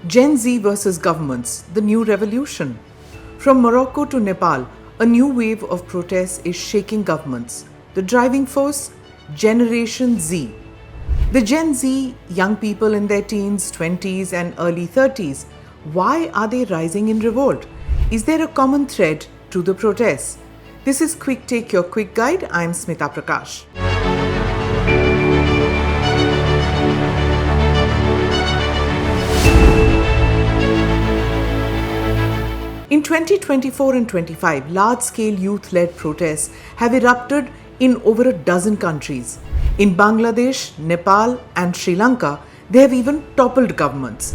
Gen Z versus governments, the new revolution. From Morocco to Nepal, a new wave of protests is shaking governments. The driving force? Generation Z. The Gen Z, young people in their teens, 20s, and early 30s, why are they rising in revolt? Is there a common thread to the protests? This is Quick Take, your quick guide. I'm Smita Prakash. In 2024 and 25, large-scale youth-led protests have erupted in over a dozen countries. In Bangladesh, Nepal, and Sri Lanka, they have even toppled governments.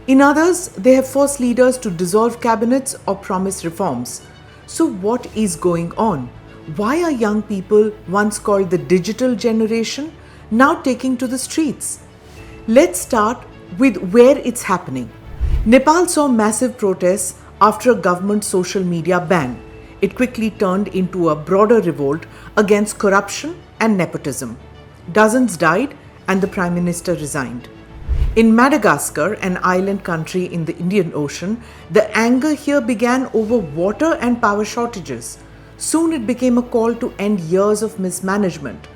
In others, they have forced leaders to dissolve cabinets or promise reforms. So what is going on? Why are young people, once called the digital generation, now taking to the streets? Let's start with where it's happening. Nepal saw massive protests after a government social media ban. It quickly turned into a broader revolt against corruption and nepotism. Dozens died and the Prime Minister resigned. In Madagascar, an island country in the Indian Ocean, the anger here began over water and power shortages. Soon it became a call to end years of mismanagement.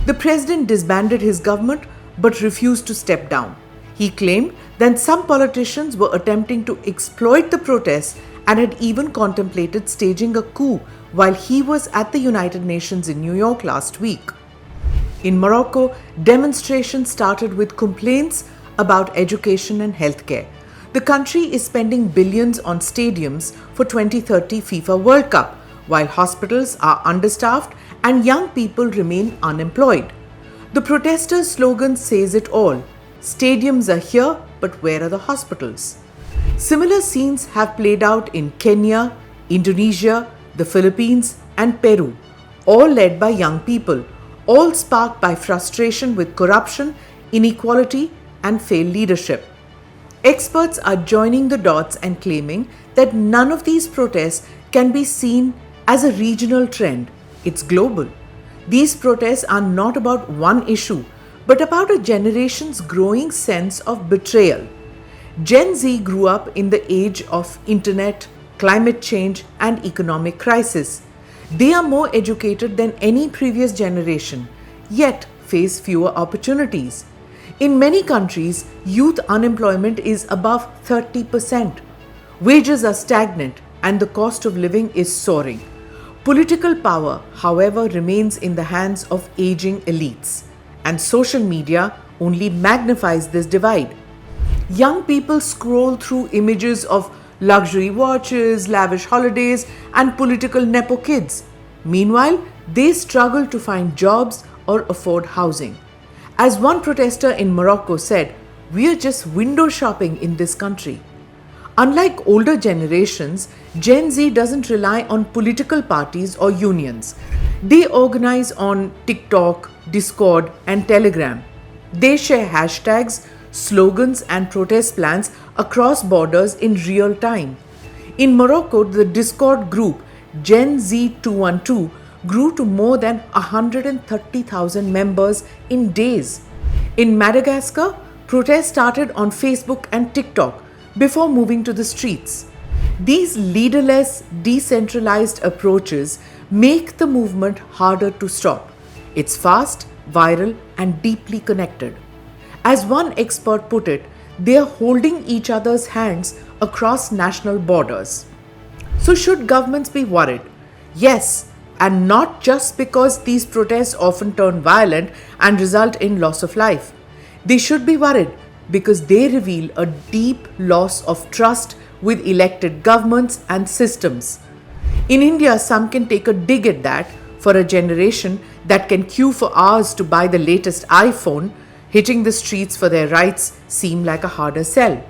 The president disbanded his government but refused to step down. He claimed that some politicians were attempting to exploit the protests and had even contemplated staging a coup while he was at the United Nations in New York last week. In Morocco, demonstrations started with complaints about education and healthcare. The country is spending billions on stadiums for 2030 FIFA World Cup, while hospitals are understaffed and young people remain unemployed. The protesters' slogan says it all. Stadiums are here, but where are the hospitals? Similar scenes have played out in Kenya, Indonesia, the Philippines, and Peru, all led by young people, all sparked by frustration with corruption, inequality, and failed leadership. Experts are joining the dots and claiming that none of these protests can be seen as a regional trend. It's global. These protests are not about one issue, but about a generation's growing sense of betrayal. Gen Z grew up in the age of internet, climate change, and economic crisis. They are more educated than any previous generation, yet face fewer opportunities. In many countries, youth unemployment is above 30%. Wages are stagnant and the cost of living is soaring. Political power, however, remains in the hands of aging elites. And social media only magnifies this divide. Young people scroll through images of luxury watches, lavish holidays, and political nepo kids. Meanwhile, they struggle to find jobs or afford housing. As one protester in Morocco said, "We are just window shopping in this country." Unlike older generations, Gen Z doesn't rely on political parties or unions. They organize on TikTok, Discord, and Telegram. They share hashtags, slogans, and protest plans across borders in real time. In Morocco, the Discord group Gen Z 212 grew to more than 130,000 members in days. In Madagascar, protests started on Facebook and TikTok before moving to the streets. These leaderless, decentralized approaches make the movement harder to stop. It's fast, viral, and deeply connected. As one expert put it, they are holding each other's hands across national borders. So should governments be worried? Yes, and not just because these protests often turn violent and result in loss of life. They should be worried because they reveal a deep loss of trust with elected governments and systems. In India, some can take a dig at that. For a generation that can queue for hours to buy the latest iPhone, hitting the streets for their rights seem like a harder sell.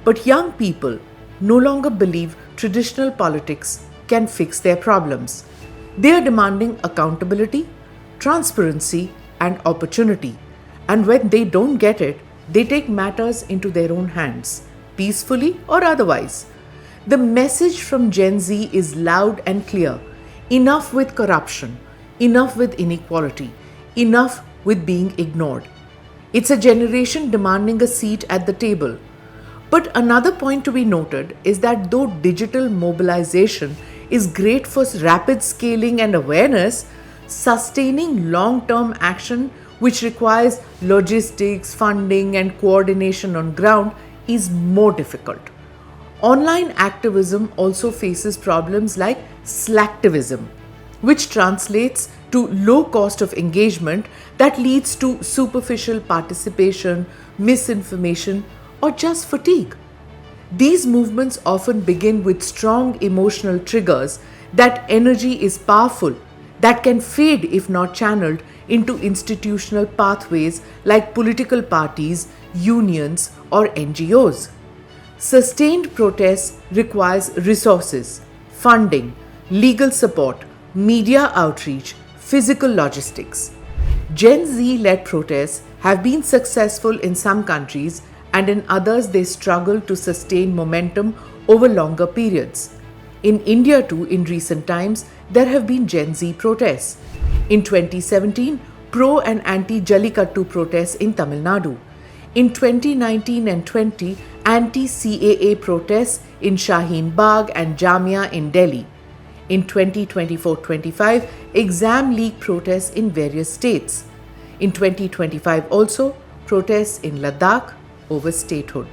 But young people no longer believe traditional politics can fix their problems. They are demanding accountability, transparency, and opportunity. And when they don't get it, they take matters into their own hands, peacefully or otherwise. The message from Gen Z is loud and clear. Enough with corruption, enough with inequality, enough with being ignored. It's a generation demanding a seat at the table. But another point to be noted is that though digital mobilization is great for rapid scaling and awareness, sustaining long term action, which requires logistics, funding, and coordination on ground, is more difficult. Online activism also faces problems like slacktivism, which translates to low cost of engagement that leads to superficial participation, misinformation, or just fatigue. These movements often begin with strong emotional triggers. That energy is powerful, that can fade if not channeled into institutional pathways like political parties, unions, or NGOs. Sustained protest requires resources, funding, legal support, media outreach, physical logistics. Gen Z led protests have been successful in some countries, and in others they struggle to sustain momentum over longer periods. In India too, in recent times, there have been Gen Z protests. In 2017, pro and anti-Jallikattu protests in Tamil Nadu. In 2019 and 20, anti-CAA protests in Shaheen Bagh and Jamia in Delhi. In 2024-25, exam leak protests in various states. In 2025 also, protests in Ladakh over statehood.